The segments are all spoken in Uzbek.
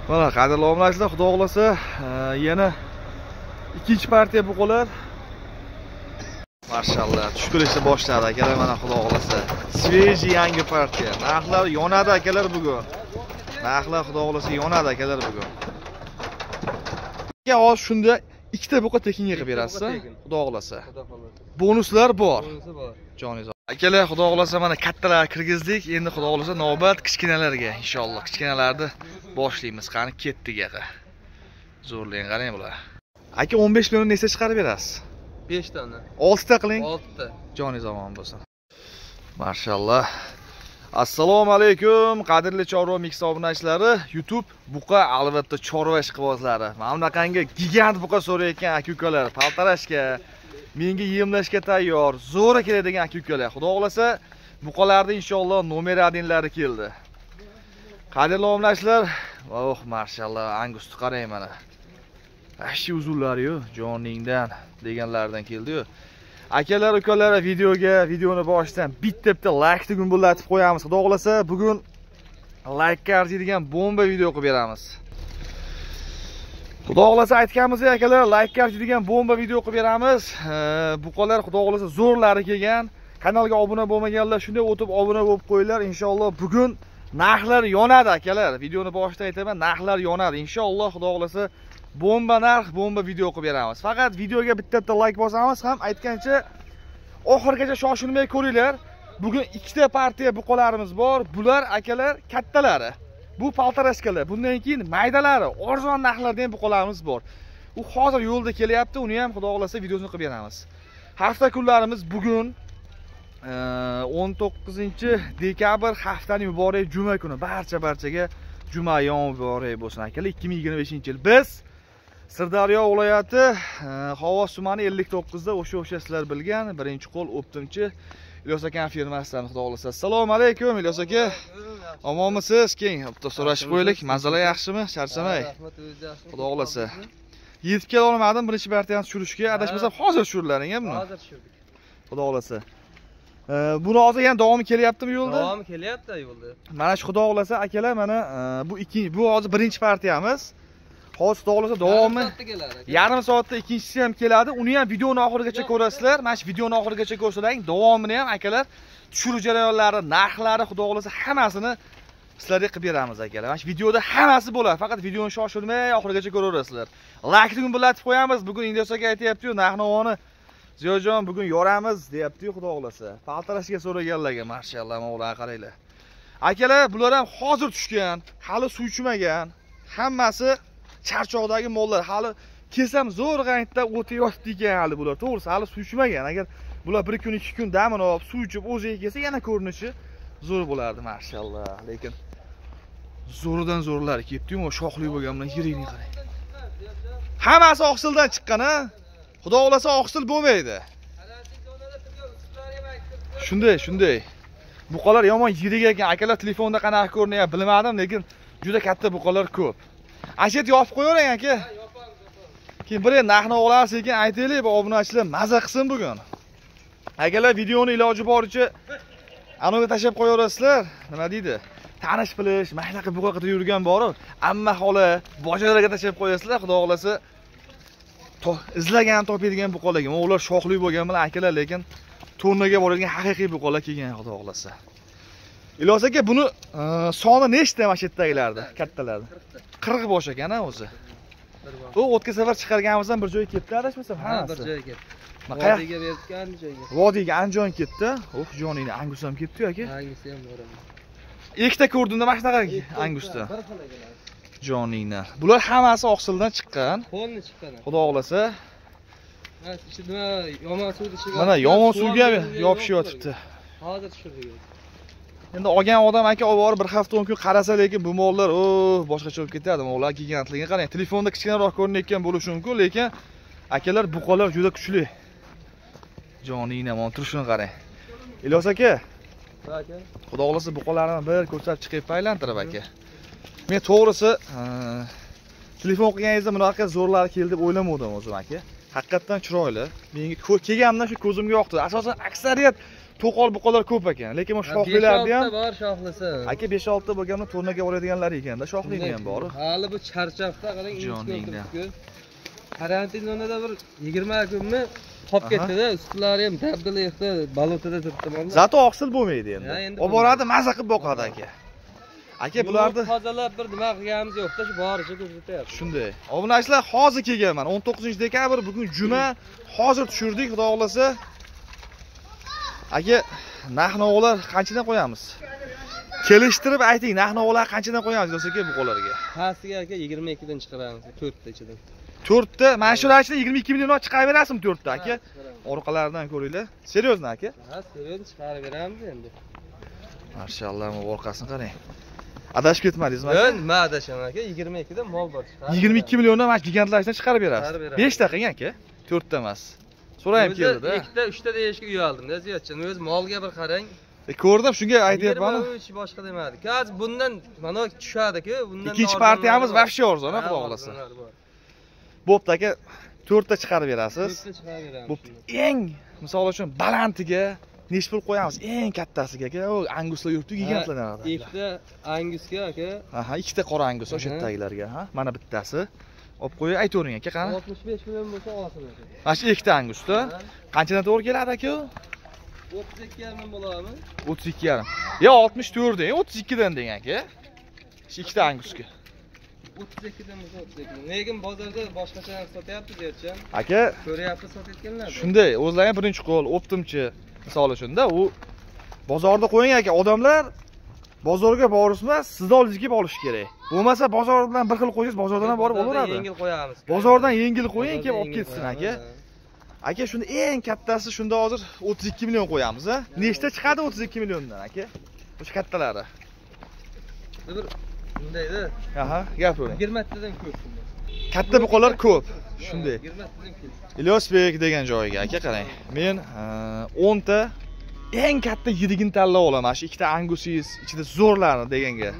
Mana qadrli obunachilar, xudo xolasa yana ikkinchi partiya buqalar. Mashallah, tush ko'rishni boshladi akalar, mana xudo xolasa. Sveji yangi partiya. Narxlar yonadi akalar bugun. Narxlar xudo xolasa yonadi akalar bugun. Hozir shunda ikkita buqa tekinga qilib berasiz, xudo xolasa. Bonuslar bor. Joningiz. Akalar, xudo xolasa mana kattalar kirgizdik. Endi xudo xolasa navbat kichkinalarga inshaalloh. Kichkinalarni boshlaymiz. Qani ketdik aka. Zo'rlang, qarang bular. Aka 15 million nesa chiqarib berasiz? 5 tane. 6 ta qiling. 6 ta. Joningiz omon bo'lsin. Mashallah. Assalomu alaykum, qadrli chorva mix obunachilari, YouTube buqa albatta chorva ishqibozlari. Mana bunaqangi gigant buqa so'rayotgan aka-ukalar, paltarashga, menga yemlashga tayyor, zo'ra keladigan aka-ukalar. Xudo xolasa, buqalarda inshaalloh nomer 1lari keldi. Qadrli obunachilar, oh mashallah, angusni qarang mana. Ashi uzunlari-yu, joningdan deganlardan keldi-yu. Akalar, ukalar, videoni boshidan bitta like tugun bullatib qo'yamiz. Xudo xolasa, bugun like arziydigan bomba video qilib beramiz. Xudo xolasa aytganimizdek akalar, like arziydigan bomba video qilib beramiz. Buqalar xudo xolasa zo'rlari kelgan. Kanalga obuna bo'lmaganlar shunday o'tib obuna bo'lib qo'yinglar. Inshaalloh bugun narxlar yonadi akalar. Videoni boshida aytaman, narxlar yonadi. Inshaalloh xudo xolasa bomba narx, bomba video qilib beramiz. Faqat videoga bitta like bosamiz ham aytgancha oxirgacha shoshilmay ko'ringlar. Bugun ikkita partiya buqalarimiz bor. Bular akalar kattalari. Bu paltarashkalar. Bundan keyin maydalari, arzon narxlarda ham buqalarimiz bor. U hozir yo'lda kelyapti, uni ham xudo xolasa videosini qilib beramiz. Hafta kunlarimiz bugun 19-dekabr, haftaning muborak juma kuni. Barchaga jumayom muborak bo'lsin akalar. 2025-yil biz Sirdaryo viloyati Xovos tumani 59 da o'sha sizlar bilgan birinchi qo'l o'ptimchi Ilyos aka firmasidan xudo xolasa. Assalomu alaykum Ilyos aka. Omonmisiz? Keng so'rashib qo'yaylik. Manzara yaxshimi? Charchamay. Rahmat, o'zingiz yaxshimi? Xudo xolasa. Yetib kela olmadim birinchi partiyani tushirishga. Adashmasam hozir tushirlaring ham buni. Hozir tushirdik. Xudo xolasa. Buni hozir yana davomi kelyaptimi yo'lda? Davomi kelyapti yo'lda. Mana shu xudo xolasa akalar, mana bu hozir birinchi partiyamiz. Hozir xudo xolasa davomi yarim soatda ikkinchisi ham keladi. Uni ham videoni oxirigacha ko'rasizlar. Mana shu videoni oxirigacha ko'rsating, davomini ham akalar, tushirish jarayonlari, narxlari xudo xolasa hammasini sizlarga qilib beramiz akalar. Mana shu videoda hammasi bo'ladi. Faqat videoni shoshilmay oxirigacha ko'raverasizlar. Like tugun bullatib qo'yamiz. Bugun Ilyos aka aytayapti-yu, narx-navoni Ziyojon bugun yoramiz, deyapti-yu xudo xolasa. Paltarashga so'raganlarga mashallah, mavla qaranglar. Akalar, bular ham hozir tushgan, hali suv ichmagan. Hammasi charchoqdagi mollar, hali kelsam zo'r g'aytda o'tayotdi ekan hali bular. To'g'risi, hali suv ichmagan. Agar bular 1 kun 2 kun damini olib, suv ichib o'ziga kelsa, yana ko'rinishi zo'r bo'lardi, mashallah. Lekin zo'ridan zo'rlar ketdi-yu, shoxli bo'lganlar yiringni qarang. Hammasi oqsildan chiqqan-a? Xudo xolasa oqsil bo'lmaydi. Shunday. Buqalar yomon yirik ekan. Akalar telefonda qanaqa ko'rinyapti bilmadim, lekin juda katta buqalar ko'p. Ashet yopib qo'yavering aka. Keyin bir narxni olasiz ekan aytaylik, bu obunachilar maza qilsin bugun. Akalar, videoni iloji boricha anoga tashab qo'yaverasizlar. Nima deydi? Tanish bilish, mayla qilib buqa qilib yurgan bor-ku. Amma xola boshqalarga tashab qo'yasizlar, xudo xolasa izlagan topadigan buqalarga. Ular shoxli bo'lgan bilan akalar, lekin turnaga boradigan haqiqiy buqalar kelgan xudo xolasa. Ilyos aka, buni soni nechta mashetdagilarda, kattalarda? 40 bosh ekan-a o'zi. U o'tga safar chiqarganimizdan bir joyga ketdi, adashmasam hammasi. Bir joyga ketdi. Vodiyga bergan joyga. Vodiyga Anjon ketdi. Joningni Angus ham ketdi aka. Angusi ham bor. Ikkita ko'rdimda mana shunaqa Angusda. Joningni. Bular hammasi oqsildan chiqqan. Qo'lni chiqqan. Xudo xolasa. Mana ichida yomon suvni ichiga. Mana yomon suvga yopishyapti. Hozir tushirdik. Endi olgan odam aka olib borib bir hafta 10 kun qarasa, lekin bu mollar boshqacha bo'lib ketadi. Mollar gigantligiga qarang. Telefonda kichkinaroq ko'rinayotgan bo'lishi mumkin, lekin akalar buqalar juda kuchli. Joningni ham turishini qarang. Ilyos aka. Aka. Xudo xolasa buqalarni bir ko'rsatib chiqib aylantirib aka. Men to'g'risi telefon qilganingizda bunaqa zo'rlar keldi deb o'ylamadim o'zim aka. Haqiqatan chiroyli. Menga kelganimdan shu ko'zimga yoqdi. Asosan aksariyat to'qol buqalar ko'p ekan, lekin bu shoxlilarni ham bor shoxlisi. aka 5-6 ta bo'lganda turnaga oladiganlar ekanda, shoxlini ham bor. Hali bu charchoqda qarang, Joningda. karantin zonada bir 20 kunmi qolib ketdi-da, ustlari ham dabdili yo'qda, balotada turibdi mana. Zato oqsil bo'lmaydi endi. Olib boradi, maza qilib boqadi aka. Aka bularni tozalab bir nima qilganimiz yo'qda, shu boricha ko'rsatyapti. Shunday. Obunachilar hozir kelganman. 19-dekabr bugun juma. Hozir tushirdik, xudo xolasa. Aka, narx-navolar qanchadan qo'yamiz? Kelishtirib ayting, narx-navolar qanchadan qo'yamiz do'stlar bu qo'llarga? Pastiga aka 22 dan chiqaramiz, 4 ta ichidan. 4 ta, mana shular ichida 22 milliondan chiqaraverasizmi 4 ta aka? Orqalaridan ko'ringlar. Seriozmi aka? Ha, seriozli chiqarib beramiz endi. Mashallah, bu orqasini qarang. Adashib ketmadingizmi aka? Nima adashaman aka? 22 dan mol bor chiqarib. 22 milliondan mana gigantlardan chiqarib berasiz. 5 ta qiling aka. 4 ta emas. So'rayim keldi-da. 2 ta, 3 ta deyishga uyaldim-da, Ziyodjon. O'z molga bir qarang. Ko'rdim, shunga aytyapman. Hech boshqa demadi. Hozir bundan mana tushadi-ku, bundan ikkinchi partiyamiz vafsha arzon, xudo xolasa. Bo'pti aka, 4 ta chiqarib berasiz. 4 ta chiqarib beramiz. Bo'pti. Eng, misol uchun, balantiga necha pul qo'yamiz? Eng kattasiga aka, o anguslar yuribdi, gigantlanadi. 2 ta angusga aka. Aha, 2 ta qora angus o'sha yerdagilarga, ha. Mana bittasi. Olib qo'yib aytavering aka, qani? 65 million bo'lsa olasizlar. Mana shu 2 ta angusda qanchadan to'g'ri keladi aka? 32,5 ming bo'ladimi? 32,5. Yo 64 deng, 32 dan deng aka. Shu 2 ta angusga. 32 dan bo'lsa 32. Lekin bozorda boshqacha narx sotyapti, Ziyodjon. Aka, ko'ryapsiz sotayotganlar. Shunday, o'zlari ham birinchi qo'l, optimchi, misol uchun-da, u bozorda qo'ying aka, odamlar bozorga borishmas, sizni oldingizga kelib olish kerak. Bo'lmasa bozor bilan bir xil qo'ysangiz, bozordan ham borib olaveradi. Yengil qo'yamiz. Bozordan yengil qo'ying, kelib olib ketsin aka. Aka, shunda eng kattasi shunda hozir 32 million qo'yamiz, ha? Nechta chiqadi 32 milliondan aka? O'sha kattalari. Bir bundayda. Aha, gapiring. 20 tadan ko'p. Katta buqalar ko'p. Shunday. 20 tadan ko'p. Ilyosbek degan joyiga aka qarang. Men 10 ta eng katta yidigini tanlab olaman. Shu 2 ta angusingiz ichida zo'rlarni deganga.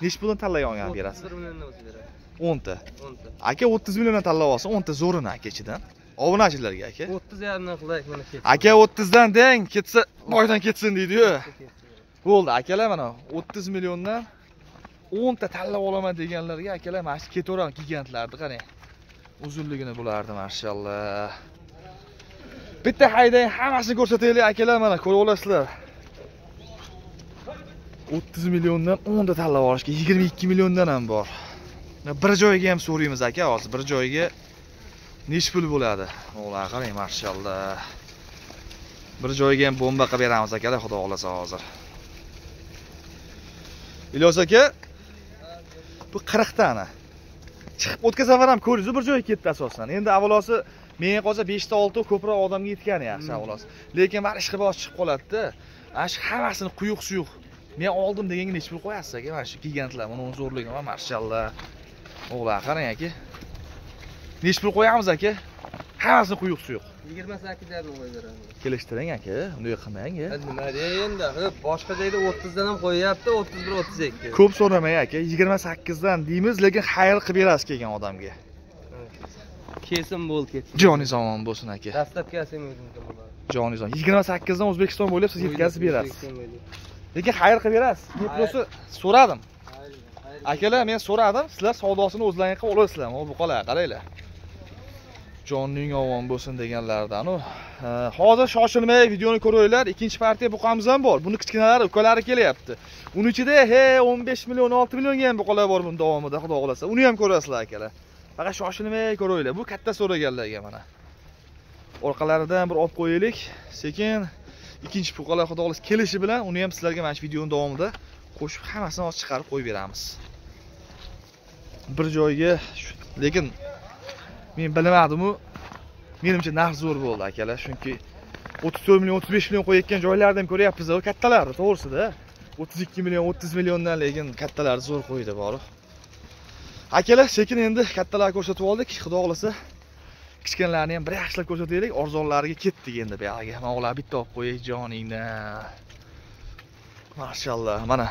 Nech puldan tanlay olgan berasiz? 1 milliondan o'tib beradi. 10 ta. 10 ta. Aka 30 milliondan tanlab olsa, 10 ta zo'rini aka ichidan. Obunachilarga aka. 30,5 dan qilaylik mana ketdi. Aka 30 dan deng, ketsa boydan ketsin deydi-yu. Bo'ldi akalar, mana 30 milliondan 10 ta tanlab olaman deganlarga akalar mana shu ketavergan gigantlarni qarang. Uzunligini bulardi, mashallah. Bitta haydang, hammasini ko'rsataylik akalar, mana ko'rib olasizlar. 30 milliondan 10 ta tanlab olishga 22 milliondan ham bor. Bir joyiga ham so'raymiz aka, hozir bir joyiga nech pul bo'ladi? O'g'lar qarang, mashallah. Bir joyiga ham bomba qilib beramiz akalar, xudo xolasa hozir. Ilyos aka, bu 40 tani. Chiqib o'tgan safar ham ko'rdingiz, bir joyga ketdi asosan. Endi avvalosi menga qolsa 5 ta 6 ta ko'proq odamga yetgani yaxshi avvalosi. Lekin bir ishqi bosh chiqib qoladi-da. Ana shu hammasini quyuq-suyuq men oldim deganga nech pul qo'yasiz aka? Mana shu gigantlar, mana uning zo'rligi va mashallah. O'g'lar qarang aka. Nech pul qo'yamiz aka? Hammasini quyuq-suyuq. 28 dan qo'yib beramiz. Kelishtiring aka, unday qilmang. Nima deyenda? Boshqa joyda 30 dan ham qo'yyapti, 31 32. Ko'p so'ramang aka, 28 dan deymiz, lekin xayr qilib berasiz kelgan odamga. Kesin bo'l ketsin. Joningiz omon bo'lsin aka. Dastlabkasi o'zimizga bo'ladi. Joningiz omon. 28 dan O'zbekiston bo'ylab siz yetkazib berasiz. Lekin xayr qilib berasiz. Men pulni so'radim. Akalar, men so'radim, sizlar savdosini o'zlaringiz qilib olasizlar. O bu qolar, qaranglar. Jonning omon bo'lsin deganlardan. Hozir shoshilmay videoni ko'ringlar. Ikkinchi partiya buqamiz ham bor. Buni kichkinalari, ukalari kelyapti. Uning ichida 15 million, 6 millionga ham buqalar bor buni davomida, xudo xolasa. Uni ham ko'rasizlar akalar. Faqat shoshilmay ko'ringlar. Bu katta so'raganlarga mana. Orqalaridan bir olib qo'yaylik. Sekin ikkinchi buqalar xudo xolasa kelishi bilan uni ham sizlarga mana shu videoning davomida qo'shib hammasini hozir chiqarib qo'yib beramiz. Bir joyga, lekin men bilmadim-u, menimcha narx zo'r bo'ldi akalar, chunki 34 million, 35 million qo'yayotgan joylarni ham ko'ryapmiz, u kattalarni, to'g'risida. 32 million, 30 milliondan lekin kattalar zo'r qo'ydi bor. Akalar, sekin endi kattalar ko'rsatib oldik, xudo xolasa kichkinalarni ham bir yaxshilab ko'rsataylik, arzonlariga ketdik endi bu yerga. O'g'lar bitta olib qo'yay joningni. Mashallah, mana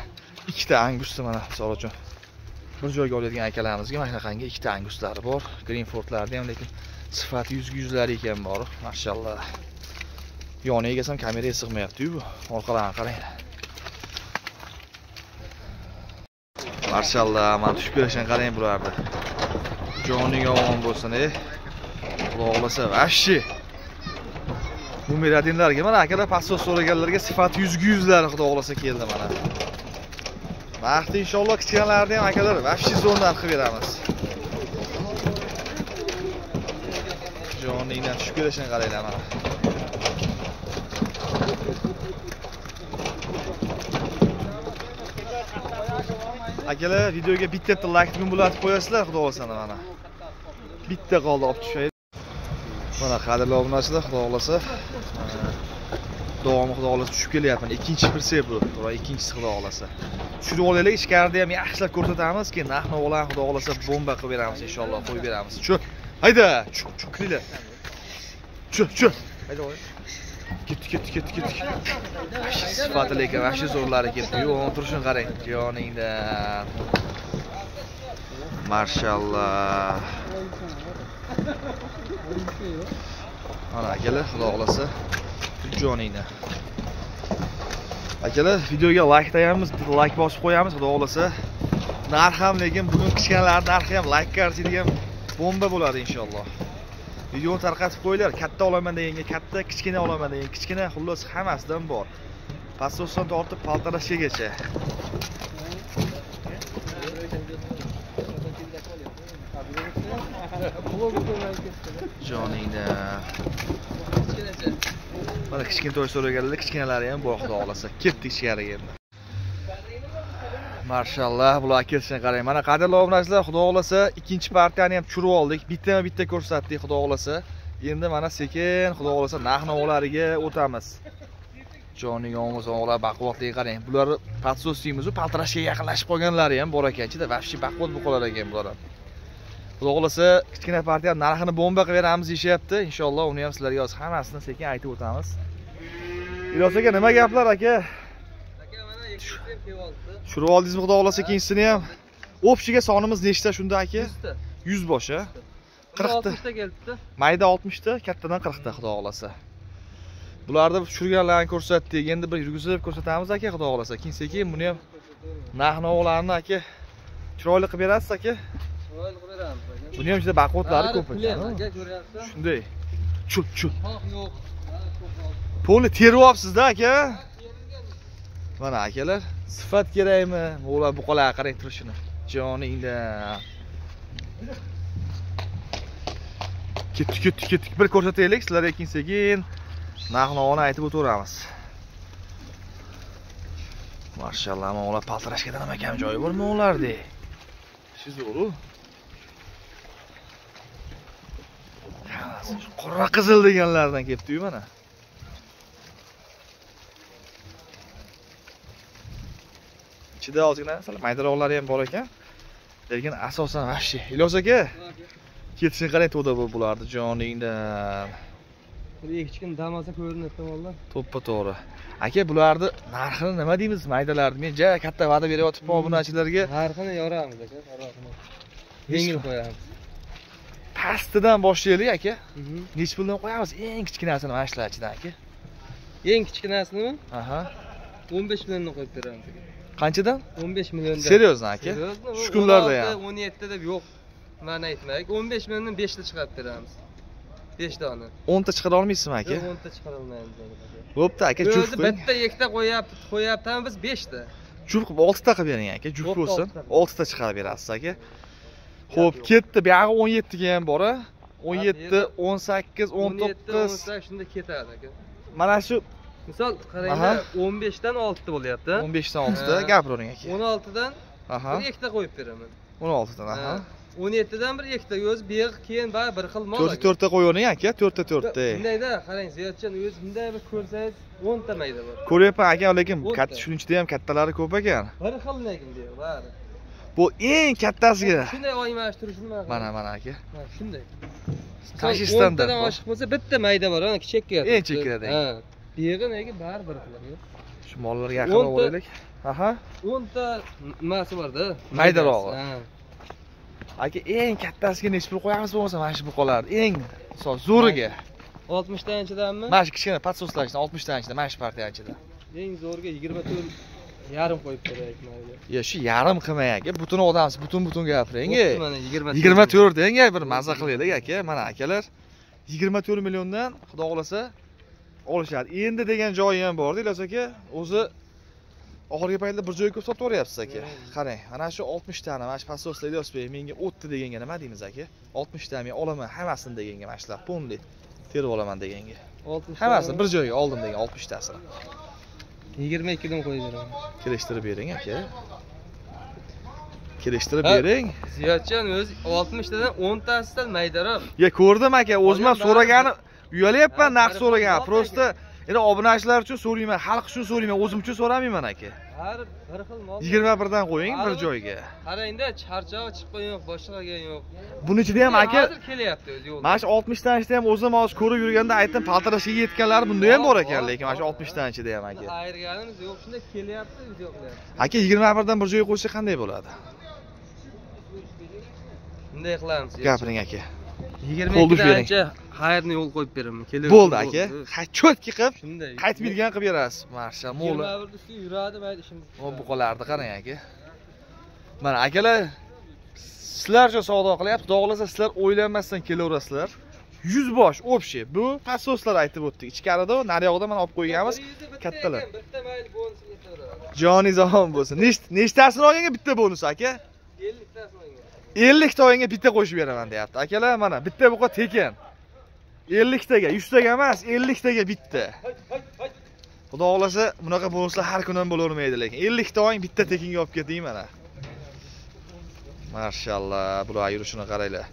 ikkita angusni mana misol uchun bir joyga oladigan akalarimizga mana shunaqangi ikkita anguslari bor. Greenfordlarni ham lekin sifati yuzlari ekan bor. Mashallah. Yoniga egasam kameraga sig'mayapti-yu bu. Orqalarga qarang. Marshalloh, mana tushib kelishgan qarang bularni. Joning omon bo'lsin, Xudo xolasa, vashshi. Bu miradinlarga mana akalar pasos so'raganlarga sifat 100 xudo xolasa keldi mana. Vaqti inshaalloh kichkinalarni ham akalar vashshi zo'rdan qilib beramiz. Joningdan tushib kelishgan qaranglar mana. Akalar videoga bitta like gumbulatib qo'yasizlar, xudo xolasa mana. Bitta qoldi olib tushaydi. Mana qadrli obunachilar, xudo xolasa davomi xudo xolasa tushib kelyapman. Ikkinchi pritsep bu, to'g'ri, ikkinchisi xudo xolasa. Tushirib olaylik, ichkarida ham yaxshilab ko'rsatamiz, keyin narx-navolarni xudo xolasa bomba qilib beramiz inshaalloh, qo'yib beramiz. Chu, hayda, chu kiringlar. Chu. Hayda qo'y. Ketdi. Sifatli ekan, vahshiy zo'rlari ketdi. Yo'q, turishini qarang, joningdan. Marshalloh. Mana akalar, xudo xolasa joningdan. Akalar, videoga like tayamiz, like bosib qo'yamiz, xudo xolasa. Narx ham lekin bugun kichkinalar narxi ham like qarshiydigan bomba bo'ladi inshaalloh. Videoni tarqatib qo'yinglar. Katta olaman deganga katta, kichkina olaman degan kichkina, xullas hammasidan bor. Pasosdan tortib paltarashgacha. Joningda. Mana kichkina to'y so'raganlar, kichkinalari ham bor xudo xolasa. Ketdik ichkariga endi. Marshalloh, bular kelishini qarang. Mana qadrli obunachilar, xudo xolasa ikkinchi partiyani ham tushirib oldik. Bitta ko'rsatdik, xudo xolasa. Endi mana sekin, xudo xolasa narx-navolariga o'tamiz. Joning omon baquvvatligiga qarang. Bular patsos deymiz, paltarashga yaqinlashib qolganlari ham bor ekan. Ichida vahshiy baquvvat bo'lib qolar ekan bular ham. Xudo xolasa kichkina partiya narxini bomba qilib beramiz deyapti. Inshaalloh uni ham sizlarga hozir hammasini sekin aytib o'tamiz. Ilos aka, nima gaplar aka? Tushirib oldingizmi xudo xolasa ikkinchisini ham? O'pshiga sonimiz nechta shunda aka? 100 bosh, ha? 40 ta kelibdi. Mayda 60 ta, kattadan 40 ta xudo xolasa. Bularni tushirganlarni ko'rsatdik. Endi bir yurgizib ko'rsatamiz aka, xudo xolasa. Keyin buni ham narx-navolarni aka chiroyli qilib berasiz aka. Chiroyli qilib beramiz aka. Buni ham juda baquvvatlari ko'p ekan. Aka ko'ryapsiz? Shunday. Chu. Yo'q. Pulni teryapsiz-da aka. Mana akalar, sifat kerakmi? Ular buqalarga qarang turishini. Joningdan. Ketdik. Bir ko'rsataylik sizlarga keyin narx-navoni aytib o'tiramiz. Marshalloh, mana ular paltarashga nima kam joyi bormi ularda? Siz-ku. Qora qizil deganlardan kelibdi-yu mana. Ichida ozgina maydaroqlari ham bor ekan. Lekin asosan vahshiy. Ilos aka, ketishini qarang to'da bularni joningdan. Bir kichkina damasa ko'rinyapti vallahi. To'ppa-to'g'ri. Aka, bularni narxini nima deymiz maydalarni? Men ja katta va'da beryapman obunachilarga. Narxini yoramiz aka, narxini. Yengil qo'yamiz. Pastidan boshlaylik aka. Nech puldan qo'yamiz? Eng kichkinasini mana shular ichidan aka. Eng kichkinasini? Aha. 15 milliondan qo'yib beramiz aka. Qanchadan? 15 milliondan. Seriozmi aka? Shu kunlarda ham. 17 deb yo'q. Mana aytmaylik. 15 milliondan 5 ta chiqarib beramiz. 5 dona. 10 ta chiqara olmaysizmi aka? Yo'q, 10 ta chiqara olmaymiz aka. Bo'pti aka, juft qo'ying. Bitta ikkita qo'yaptimiz biz 5 ta. Juft 6 ta qilib bering aka, juft bo'lsin. 6 ta chiqarib berasiz aka. Xo'p, ketdi. Bu yog'i 17 ga ham bor-a? 17, 18, 19 shunda ketadi aka. Mana shu misol qaranglar, 15 dan 6 ta bo'lyapti. 15 dan 6 ta gapiring aka. 16 dan bir ikkita qo'yib beraman. 16 dan, aha. 17 dan bir ikkita o'zi beg keyin bir xil mol. 4 ta qo'yavering aka, 4 ta. Bundayda qarang, Ziyodjon o'zi bunday bir ko'rsangiz 10 ta mayda bor. Ko'ryapman aka, lekin katta shuning ichida ham kattalari ko'p ekan. Bir xil lekin deydi, bari. Bu eng kattasiga. Shunday oymash turishini mana aka. Ha, shunday. Tashi standart. 10 tadan oshiq bo'lsa bitta mayda bor, ana kichikka. Eng chekkadan. Ha. Beg'i nega bari bir xil. Shu mollarga yaqin olaylik. Aha. 10 ta nimasi bor-da? Maydarog'i. Ha. Aka, eng kattasiga nech pul qo'yamiz bo'lmasa mana shu buqalar. Eng misol zo'riga. 60 tanechidanmi? Mana shu kichkina podsoslardan 60 tanechidan, mana shu partiyachidan. Eng zo'rga 24 yarim qo'yib beraylik mayli. Ya shu yarim qilmang aka, butun odamsiz, butun gapiring. Mana 24 deng, bir mazza qilaylik aka. Mana akalar 24 milliondan xudo xolasa olishadi. Endi degan joyi ham bor, Ilyos aka. O'zi oxirgi paytda bir joyga ko'p sotib o'ryapsiz aka. Qarang, mana shu 60 tani, mana shu podsoslar Ilyos bey, menga 30 deganga nima deymiz aka? 60 tani men olaman hammasini deganga, mana shular polni terib olaman deganga. 60 Hammasini bir joyga oldim degan 60 tasini. 22 dan qo'yib beraman. Kelishtirib bering aka. Kelishtirib bering. Ziyodjon o'zi 60 tadan 10 tasidan maydaroq. Ya ko'rdim aka, o'zim ham so'ragani, uyalyapman, narx so'ragan. Prosta endi obunachilar uchun so'rayman, xalq uchun so'rayman, o'zim uchun so'ramayman aka. Har bir xil mol. 21 dan qo'ying bir joyga. Qarangda, charchoq chiqqan yo'q, boshqaga yo'q. Buning ichida ham aka, hozir kelyapti o'zi yo'q. mana shu 60 tanishda ham o'zim hozir ko'rib yurganda aytdim, paltarashiga yetganlar bunda ham bor ekan, lekin mana shu 60 tanishda ham aka. Ayirganimiz yo'q, shunda kelyapti, o'zi yo'q qilyapti. Aka 21 dan bir joyga qo'ysa qanday bo'ladi? Bunday qilamiz. Gapiring aka. 22 dancha xayrni yo'l qo'yib beraman. Bo'ldi aka. Cho'tki qilib, shunday. qaytib bilgan qilib berasiz. Marsha, mo'la. 21 usti yuradi, mayli ishimiz. O bu qolardi qarang aka. Mana akalar, sizlar uchun savdo qilyapti. Xudo xolasa sizlar o'ylanmasdan kelaverasizlar. 100 bosh общий. Bu podsoslar aytib o'tdik. Ichkarida, naryoqda mana olib qo'yganmiz. Kattalar. Bitta mayli bonusini yetaveradi. Joningiz omon bo'lsin. Nechtasini olganga bitta bonus aka? 50 tasini olgan. 50 ta oyinga bitta qo'shib beraman deyapti. Akalar mana bitta buqa tekin. 50 taga, 100 taga emas, 50 taga bitta. Xudo xolasa bunaqa bonuslar har kun ham bo'lavermaydi lekin. 50 ta oying bitta tekinga olib keting mana. Mashallah, bular yurishini qaranglar.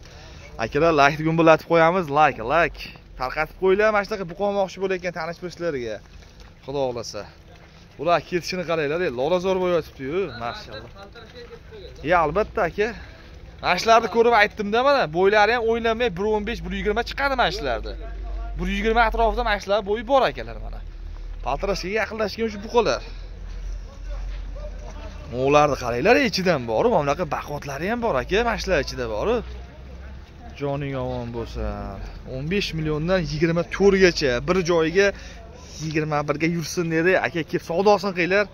Akalar, like gumbulatib qo'yamiz, like. Tarqatib qo'yinglar, mana shunaqa buqolmoqchi bo'layotgan tanish bilishlarga. Xudo xolasa. Ular ketishini qaranglar, lolazor bo'yotibdi-yu, mashallah. Ya albatta aka. Mana shularni ko'rib aytdim-da mana, bo'ylari ham o'ylanmay 1.15, 1.20 chiqadi mana shularda. 1.20 atrofida mana shular bo'yi bor akalar mana. Paltarasiga yaqinlashgan shu buqalar. Mo'larni qaranglar, ichidan bor, mana bunaqa baqotlari ham bor aka, mana shular ichida bor. Joning omon bo'lsin. 15 milliondan 24 gacha bir joyga 21 ga yursin dedi. Aka kelib savdosini qilinglar.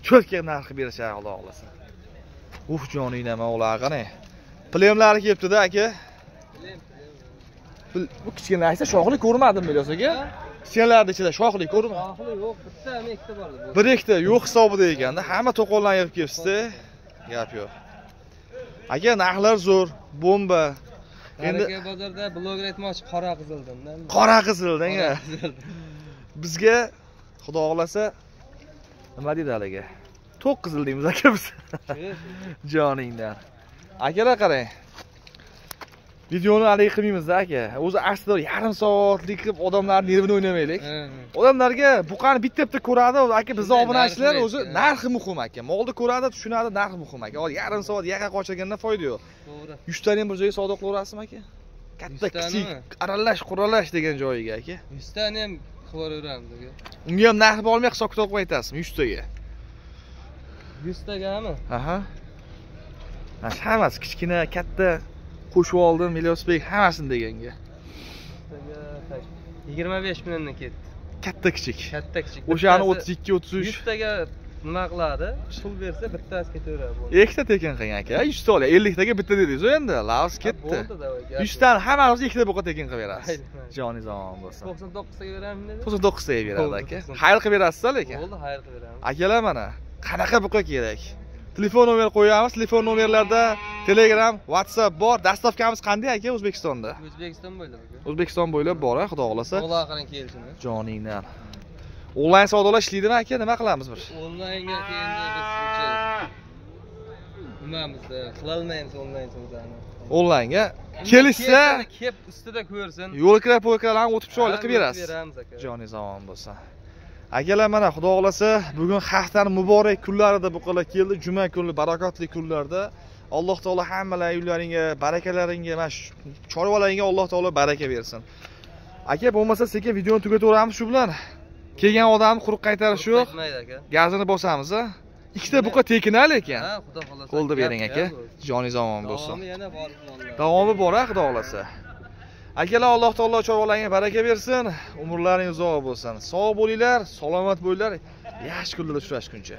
Cho'tga narx berishar Xudo xolasa. Joning nima ular qarang. Plemlari kelibdi-da aka. Bu kichkina aytsa shoxli ko'rmadim Ilyos aka. Kichkinalarning ichida shoxli ko'rdim. Shoxli yo'q, bittami ikkita bor. Bir ikkita yo'q hisobida ekanda, hamma to'qoldan yig'ib kelibsiz-da. Gap yo'q. Aka narxlar zo'r, bomba. Endi bozorda bloger aytmoqchi qora qizildan. Qora qizildan. Bizga Xudo xolasa nima deydi haliga? To'q qizil deymiz aka biz. Joningdan. Akalar qarang. Videoni hali qilmaymiz-da aka. O'zi aslida yarim soatlik qilib odamlarning nervini o'ynamaylik. Odamlarga buqani bitta ko'radi, aka bizning obunachilar o'zi narxi muhim aka. Molni ko'radi, tushunadi, narxi muhim aka. Yarim soat yaqa qochirgandan foyda yo'q. To'g'ri. 100 tani ham bir joyga savdo qilaverasizmi aka? Katta, kichik, aralash, quralash degan joyiga aka. 100 tani ham qilaveramiz aka. Unga ham narx bo'lmay hisob-kitob qilib aytasizmi 100 taga? 100 tagami? Aha. Hammasi kichkina, katta qo'shib oldim, Ilyosbek hammasini deganga. 25 milliondan ketdi. Katta kichik. Katta kichik. O'shani 32, 33. 100 taga nima qiladi? Pul bersa bittasi ketaveradi. Ikkita tekin qiling aka. 100 ta ola, 50 taga bitta dedingiz endi. Lavs ketdi. 100 tani hammamiz ikkita buqa tekin qilib berasiz. Joningiz omon bo'lsin. 99 taga beramiz dedi. 99 taga beradi aka. Xayr qilib berasiz lekin. Bo'ldi, xayr qilib beramiz. Akalar mana qanaqa buqa kerak? Telefon nomer qo'yamiz. Telefon nomerlarda Telegram, WhatsApp bor. Dastavkamiz qanday aka O'zbekistonda? O'zbekiston bo'ylab aka. O'zbekiston bo'ylab bor, xudo xolasa. Aloqaning kelishini. Joningdan. Onlayn savdolar ishlaydimi aka? Nima qilamiz biz? Onlaynga endi biz nimamizda qilolmaymiz onlayn savdoni. Onlaynga kelishsa, kelib ustida ko'rsin. yo'lkira-po'lkalarni o'tib chiqib qilib berasiz. Beramiz aka. Joningiz omon bo'lsin. Akalar mana xudo xolasa bugun haftaning muborak kunlarida buqalar keldi. Juma kuni barakotli kunlarda Alloh taolo hammalar uylaringga, barakalaringga, mana shu chorvalaringga Alloh taolo baraka bersin. Aka bo'lmasa sekin videoni tugataveramiz shu bilan. Kelgan odamni quruq qaytarish yo'q. Gazini bosamiz a. Ikkita buqa tekin lekin. Ha, xudo xolasa. Qo'lda bering aka. Joningiz omon bo'lsin. Davomi yana bor. Davomi bor a xudo xolasa. Akalar, Alloh taolo chorvalarga baraka bersin, umrlaringiz uzoq bo'lsin. Sog' bo'linglar, salomat bo'linglar. Yaxshi kunlarda uchrashguncha.